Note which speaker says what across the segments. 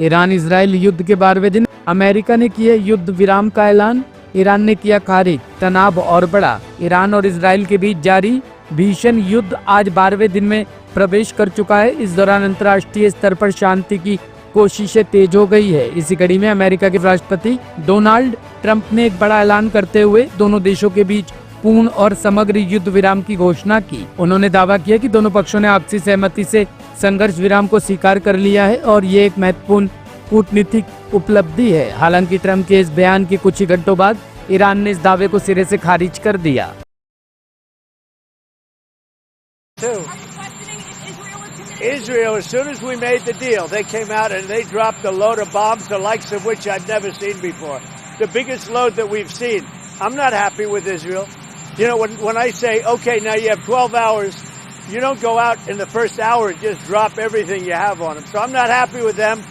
Speaker 1: Iran Israel युद्ध के 12वें दिन अमेरिका ने किया युद्ध विराम का ऐलान। ईरान ने किया खारिज। तनाव और बढ़ा। ईरान और इजराइल के बीच जारी भीषण युद्ध आज 12वें दिन में प्रवेश कर चुका है। इस दौरान अंतर्राष्ट्रीय स्तर पर शांति की कोशिशें तेज हो गई है। इसी कड़ी में अमेरिका के राष्ट्रपति डोनाल्ड ट्रंप ने एक बड़ा ऐलान करते हुए दोनों देशों के बीच पूर्ण और समग्र युद्ध विराम की घोषणा की। उन्होंने दावा किया कि दोनों पक्षों ने आपसी सहमति से संघर्ष विराम को स्वीकार कर लिया है और ये एक महत्वपूर्ण कूटनीतिक उपलब्धि है। हालांकि ट्रंप के इस बयान के कुछ ही घंटों बाद ईरान ने इस दावे को सिरे से खारिज कर दिया।
Speaker 2: Israel, as soon as we made the deal, they came out and they dropped a load of bombs, the likes of which I'd never seen before. The biggest load that we've seen. I'm not happy with Israel. You know, when I say, okay, now you have 12 hours, you don't go out in the first hour and just drop everything you have on them. So I'm not happy with them.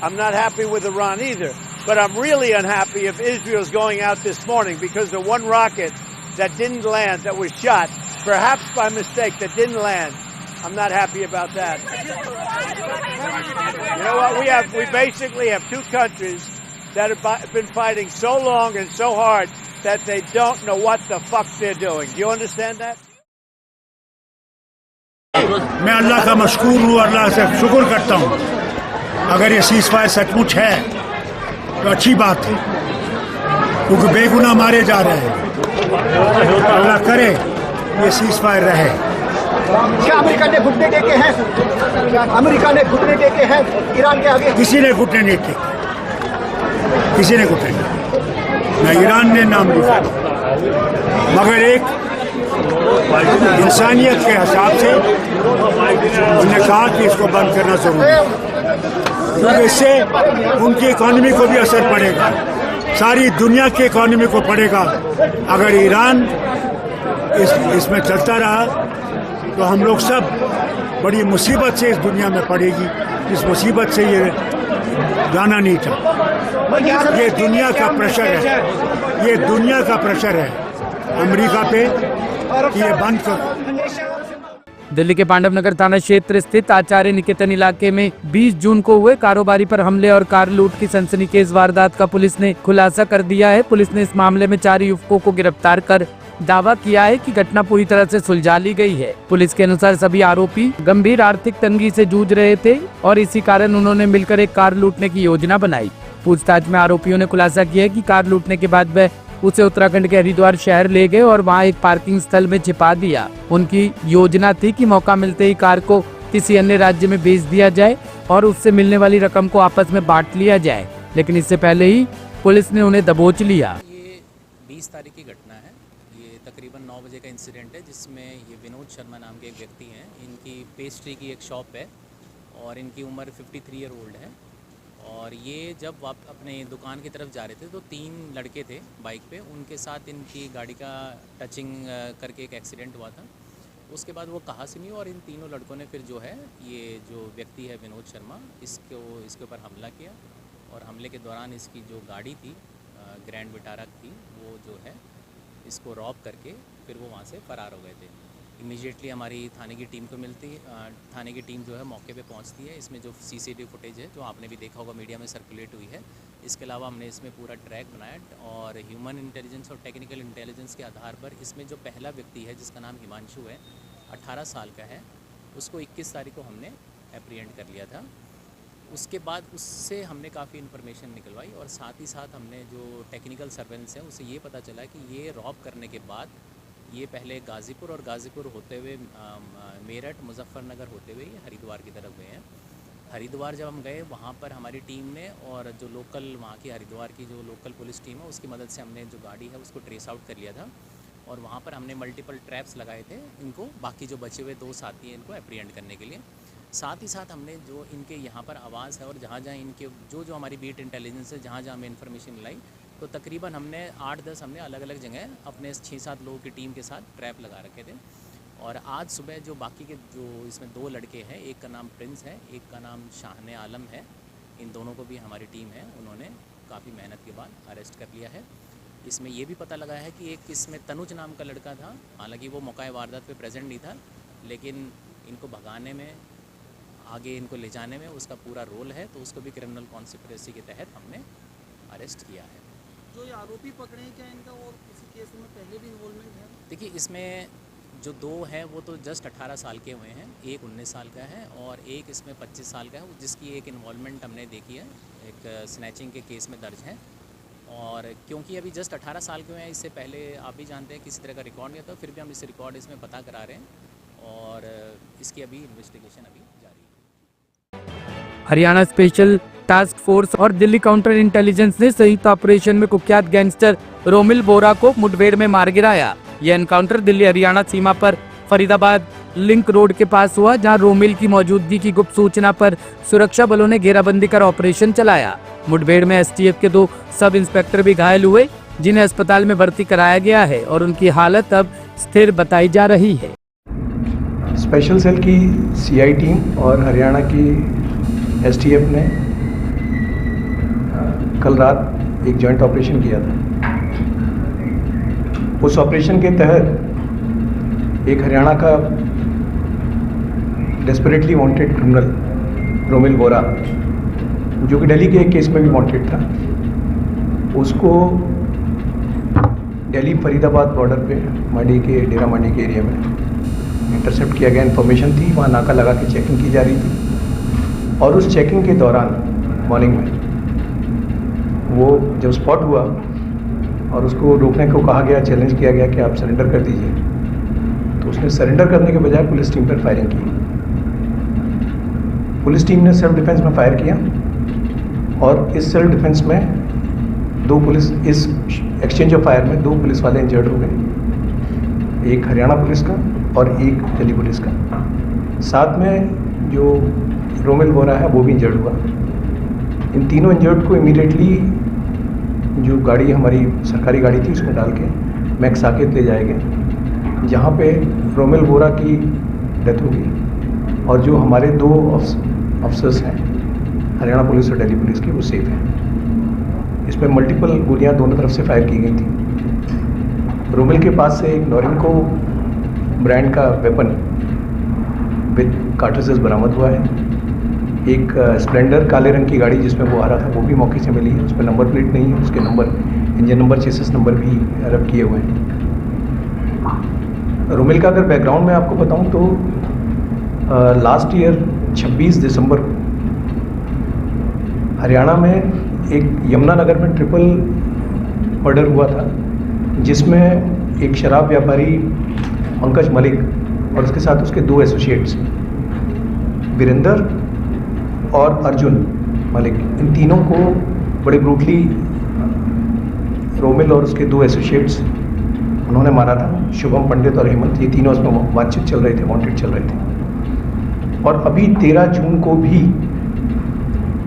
Speaker 2: I'm not happy with Iran either. But I'm really unhappy if Israel's going out this morning because the one rocket that didn't land, that was shot, perhaps by mistake, that didn't land. I'm not happy about that. You know what? We basically have two countries that have been fighting so long and so hard that they don't know what the fuck they're doing. Do you understand that?
Speaker 3: मैं अल्लाह का मशकूर हूँ, अल्लाह से शुक्र करता हूँ। अगर ये ceasefire सचमुच है तो अच्छी बात है, क्योंकि बेगुनाह मारे जा रहे हैं। अल्लाह करे ये सीज़फायर रहे।
Speaker 4: क्या अमेरिका ने घुटने टेके हैं? अमेरिका ने घुटने टेके हैं ईरान के आगे?
Speaker 3: किसी ने घुटने नहीं टेके, किसी ने घुटने नहीं, ना ईरान ने ना अमेरिका, मगर एक इंसानियत के हिसाब से उन्होंने कहा कि इसको बंद करना जरूरी है, क्योंकि इससे उनकी इकॉनमी को भी असर पड़ेगा, सारी दुनिया की इकॉनमी को पड़ेगा। अगर ईरान इसमें चलता रहा तो हम लोग सब बड़ी मुसीबत से इस दुनिया में पड़ेगी। इस मुसीबत से ये जाना नहीं था। ये दुनिया का प्रेशर है, ये दुनिया का प्रेशर है अमेरिका पे कि ये बंद करो।
Speaker 1: दिल्ली के पांडव नगर थाना क्षेत्र स्थित आचार्य निकेतन इलाके में 20 जून को हुए कारोबारी पर हमले और कार लूट की सनसनीखेज वारदात का पुलिस ने खुलासा कर दिया है। पुलिस ने इस मामले में 4 युवकों को गिरफ्तार कर दावा किया है कि घटना पूरी तरह से सुलझा ली गई है। पुलिस के अनुसार सभी आरोपी गंभीर आर्थिक तंगी से जूझ रहे थे और इसी कारण उन्होंने मिलकर एक कार लूटने की योजना बनाई। पूछताछ में आरोपियों ने खुलासा किया कि कार लूटने के बाद वह उसे उत्तराखंड के हरिद्वार शहर ले गए और वहां एक पार्किंग स्थल में छिपा दिया। उनकी योजना थी कि मौका मिलते ही कार को किसी अन्य राज्य में बेच दिया जाए और उससे मिलने वाली रकम को आपस में बांट लिया जाए, लेकिन इससे पहले ही पुलिस ने उन्हें दबोच लिया।
Speaker 5: ये 20 तारीख की घटना है। ये तकरीबन 9 बजे का इंसिडेंट है, जिसमें ये विनोद शर्मा नाम के एक व्यक्ति हैं। इनकी पेस्ट्री की एक शॉप है और इनकी उम्र 53 ईयर ओल्ड है। और ये जब आप अपने दुकान की तरफ जा रहे थे तो 3 लड़के थे बाइक पे, उनके साथ इनकी गाड़ी का टचिंग करके एक एक्सीडेंट हुआ था। उसके बाद वो कहाँ से नहीं, और इन तीनों लड़कों ने फिर जो है ये जो व्यक्ति है विनोद शर्मा, इसके ऊपर हमला किया और हमले के दौरान इसकी जो गाड़ी थी ग्रैंड विटारा थी, वो जो है इसको रॉब करके फिर वो वहाँ से फरार हो गए थे। इमीडिएटली हमारी थाने की टीम को थाने की टीम जो है मौके पे पहुंचती है। इसमें जो सीसीटीवी फुटेज है जो आपने भी देखा होगा मीडिया में सर्कुलेट हुई है, इसके अलावा हमने इसमें पूरा ट्रैक बनाया और ह्यूमन इंटेलिजेंस और टेक्निकल इंटेलिजेंस के आधार पर इसमें जो पहला व्यक्ति है जिसका नाम हिमांशु है, 18 साल का है, उसको 21 तारीख को हमने एप्रीहेंड कर लिया था। उसके बाद उससे हमने काफ़ी इन्फॉर्मेशन निकलवाई और साथ ही साथ हमने जो टेक्निकल सर्वेलेंस है उससे ये पता चला कि ये रॉब करने के बाद ये पहले गाज़ीपुर और गाज़ीपुर होते हुए मेरठ मुजफ्फरनगर होते हुए ये हरिद्वार की तरफ गए हैं। हरिद्वार जब हम गए वहाँ पर हमारी टीम ने और जो लोकल वहाँ की हरिद्वार की जो लोकल पुलिस टीम है उसकी मदद से हमने जो गाड़ी है उसको ट्रेस आउट कर लिया था और वहाँ पर हमने मल्टीपल ट्रैप्स लगाए थे इनको, बाकी जो बचे हुए 2 साथी हैं इनको एप्रीहेंड करने के लिए। साथ ही साथ हमने जो इनके यहाँ पर आवाज़ है और जहाँ जहाँ इनके जो हमारी बीट इंटेलिजेंस है जहाँ जहाँ हमें इन्फॉर्मेशन मिलाई, तो तकरीबन हमने 8-10 हमने अलग अलग जगह अपने 6-7 लोगों की टीम के साथ ट्रैप लगा रखे थे। और आज सुबह जो बाकी के जो इसमें 2 लड़के हैं, एक का नाम प्रिंस है, एक का नाम शाहने आलम है, इन दोनों को भी हमारी टीम है उन्होंने काफ़ी मेहनत के बाद अरेस्ट कर लिया है। इसमें ये भी पता लगा है कि एक इसमें तनुज नाम का लड़का था, हालांकि वो मौका वारदात पे प्रेजेंट नहीं था, लेकिन इनको भगाने में आगे इनको ले जाने में उसका पूरा रोल है, तो उसको भी क्रिमिनल कॉन्स्पिरेसी के तहत हमने अरेस्ट किया है।
Speaker 6: जो ये आरोपी पकड़े हैं, क्या इनका और किसी केस में पहले भी इन्वॉल्वमेंट है?
Speaker 5: देखिए, इसमें जो 2 हैं वो तो जस्ट 18 साल के हुए हैं, एक 19 साल का है और एक इसमें 25 साल का है, जिसकी एक इन्वॉल्वमेंट हमने देखी है, एक स्नैचिंग के केस में दर्ज है। और क्योंकि अभी जस्ट 18 साल के हुए हैं, इससे पहले आप भी जानते हैं किसी तरह का रिकॉर्ड नहीं होता, फिर भी हम इस रिकॉर्ड इसमें पता करा रहे हैं और इसकी अभी इन्वेस्टिगेशन अभी जारी है।
Speaker 1: हरियाणा स्पेशल टास्क फोर्स और दिल्ली काउंटर इंटेलिजेंस ने संयुक्त ऑपरेशन में कुख्यात गैंगस्टर रोमिल बोरा को मुठभेड़ में मार गिराया। यह एनकाउंटर दिल्ली हरियाणा सीमा पर फरीदाबाद लिंक रोड के पास हुआ, जहां रोमिल की मौजूदगी की गुप्त सूचना पर सुरक्षा बलों ने घेराबंदी कर ऑपरेशन चलाया। मुठभेड़ में एसटीएफ के 2 सब इंस्पेक्टर भी घायल हुए, जिन्हें अस्पताल में भर्ती कराया गया है और उनकी हालत अब स्थिर बताई जा रही है।
Speaker 7: स्पेशल सेल की सीआई टीम और हरियाणा की एसटीएफ ने कल रात एक जॉइंट ऑपरेशन किया था। उस ऑपरेशन के तहत एक हरियाणा का डेस्परेटली वांटेड क्रिमिनल रोमिल बोरा, जो कि दिल्ली के एक केस में भी वांटेड था, उसको दिल्ली फरीदाबाद बॉर्डर पे मांडी के डेरा मांडी के एरिया में इंटरसेप्ट किया गया। इन्फॉर्मेशन थी, वहाँ नाका लगा के चेकिंग की जा रही थी और उस चेकिंग के दौरान मॉर्निंग में वो जब स्पॉट हुआ और उसको रोकने को कहा गया, चैलेंज किया गया कि आप सरेंडर कर दीजिए, तो उसने सरेंडर करने के बजाय पुलिस टीम पर फायरिंग की। पुलिस टीम ने सेल्फ डिफेंस में फायर किया और इस सेल्फ डिफेंस में 2 पुलिस, इस एक्सचेंज ऑफ फायर में 2 पुलिस वाले इंजर्ड हो गए, एक हरियाणा पुलिस का और एक दिल्ली पुलिस का। साथ में जो रोमिल बोरा है वो भी इंजर्ड हुआ। इन तीनों इंजर्ड को इमीडिएटली जो गाड़ी हमारी सरकारी गाड़ी थी उसमें डाल के मैक्स साकेत ले जाए गए, जहाँ पे रोमिल बोरा की डेथ हो गई और जो हमारे 2 ऑफिसर्स हैं हरियाणा पुलिस और दिल्ली पुलिस की, वो सेफ हैं। इसमें मल्टीपल गोलियाँ दोनों तरफ से फायर की गई थी। रोमिल के पास से एक नोरिंको ब्रांड का वेपन विद कार्ट्रिजेस बरामद हुआ है। एक स्प्लेंडर काले रंग की गाड़ी जिसमें वो आ रहा था वो भी मौके से मिली है, उस पर नंबर प्लेट नहीं है, उसके number, engine number, chassis number भी रब किए हुए हैं। रोमिल का अगर बैकग्राउंड में आपको बताऊं तो लास्ट ईयर 26 दिसंबर हरियाणा में एक यमुनानगर में ट्रिपल मर्डर हुआ था, जिसमें एक शराब व्यापारी पंकज मलिक और उसके साथ उसके 2 एसोसिएट्स वीरेंद्र और अर्जुन मलिक, इन तीनों को बड़े ब्रूटली रोमिल और उसके 2 एसोसिएट्स उन्होंने मारा था। शुभम पंडित और हेमंत, ये तीनों उसमें बातचीत चल रहे थे, वांटेड चल रहे थे। और अभी 13 जून को भी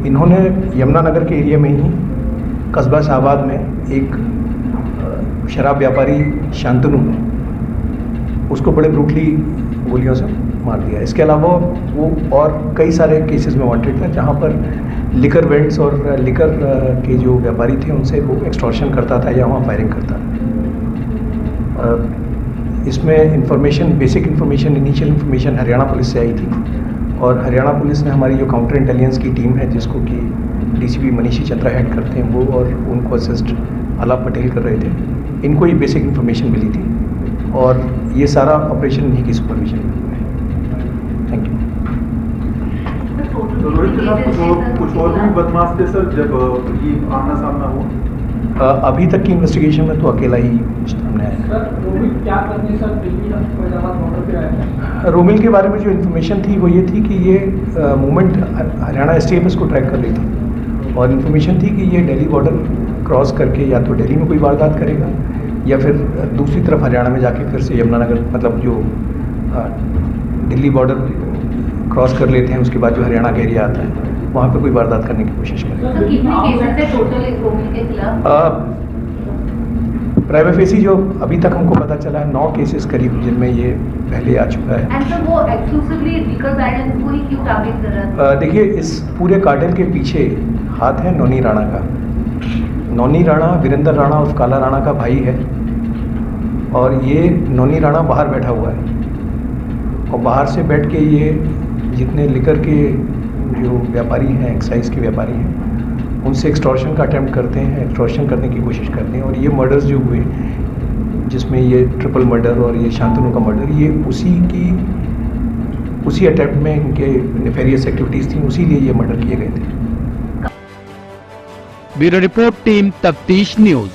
Speaker 7: इन्होंने यमुनानगर के एरिया में ही कस्बा शाहबाद में एक शराब व्यापारी शांतनु ने उसको बड़े ब्रूटली गोलियों से मार दिया। इसके अलावा वो और कई सारे केसेस में वांटेड था, जहाँ पर लिकर वेंट्स और लिकर के जो व्यापारी थे उनसे वो एक्सटॉर्शन करता था या वहाँ फायरिंग करता था। इसमें information, basic information, initial information Haryana police से आई थी और हरियाणा पुलिस ने हमारी जो काउंटर इंटेलिजेंस की टीम है, जिसको कि डीसीपी मनीषी चंद्रा हेड करते हैं, वो और उनको असिस्ट आलाप पटेल कर रहे थे, इनको ये बेसिक इंफॉर्मेशन मिली थी और ये सारा ऑपरेशन इन्हीं की सुपरविजन में हुआ है। Thank you.
Speaker 8: तो रोहित के साथ कुछ और भी बदमाश थे सर जब ये आमना सामना हुआ?
Speaker 7: अभी तक की इन्वेस्टिगेशन में तो अकेला ही सामने आया।
Speaker 6: सर रोमिल क्या करने सर दिल्ली फरीदाबाद बॉर्डर पे आया है?
Speaker 7: रोमिल के बारे में जो इन्फॉर्मेशन थी वो ये थी कि ये मूवमेंट हरियाणा एसटीएफ इसको ट्रैक कर रही थी और इन्फॉर्मेशन थी कि ये दिल्ली बॉर्डर क्रॉस करके या तो दिल्ली में कोई वारदात करेगा या फिर दूसरी तरफ हरियाणा में जाके फिर से यमुनानगर, मतलब जो दिल्ली बॉर्डर क्रॉस कर लेते हैं उसके बाद जो हरियाणा का एरिया आता है वहाँ पे कोई वारदात करने की कोशिश करेगा। प्राइवेट फेसी जो अभी तक हमको पता चला है 9 केसेस करीब जिनमें ये पहले आ चुका है। देखिए, इस पूरे कार्टेल के पीछे हाथ है नौनी राणा का। नौनी राणा वीरेंद्र राणा उर्फ काला राणा का भाई है और ये नौनी राणा बाहर बैठा हुआ है और बाहर से बैठ के ये जितने लिकर के जो व्यापारी हैं, एक्साइज के व्यापारी हैं, उनसे एक्सटॉर्शन का अटेम्प्ट करते हैं, एक्सटॉर्शन करने की कोशिश करते हैं। और ये मर्डर्स जो हुए, जिसमें ये ट्रिपल मर्डर और ये शांतनु का मर्डर, ये उसी अटेम्प्ट में इनके नेफेरियस एक्टिविटीज़ थी, उसी लिए ये मर्डर किए गए थे।
Speaker 1: ब्यूरो रिपोर्ट, टीम तफ्तीश न्यूज।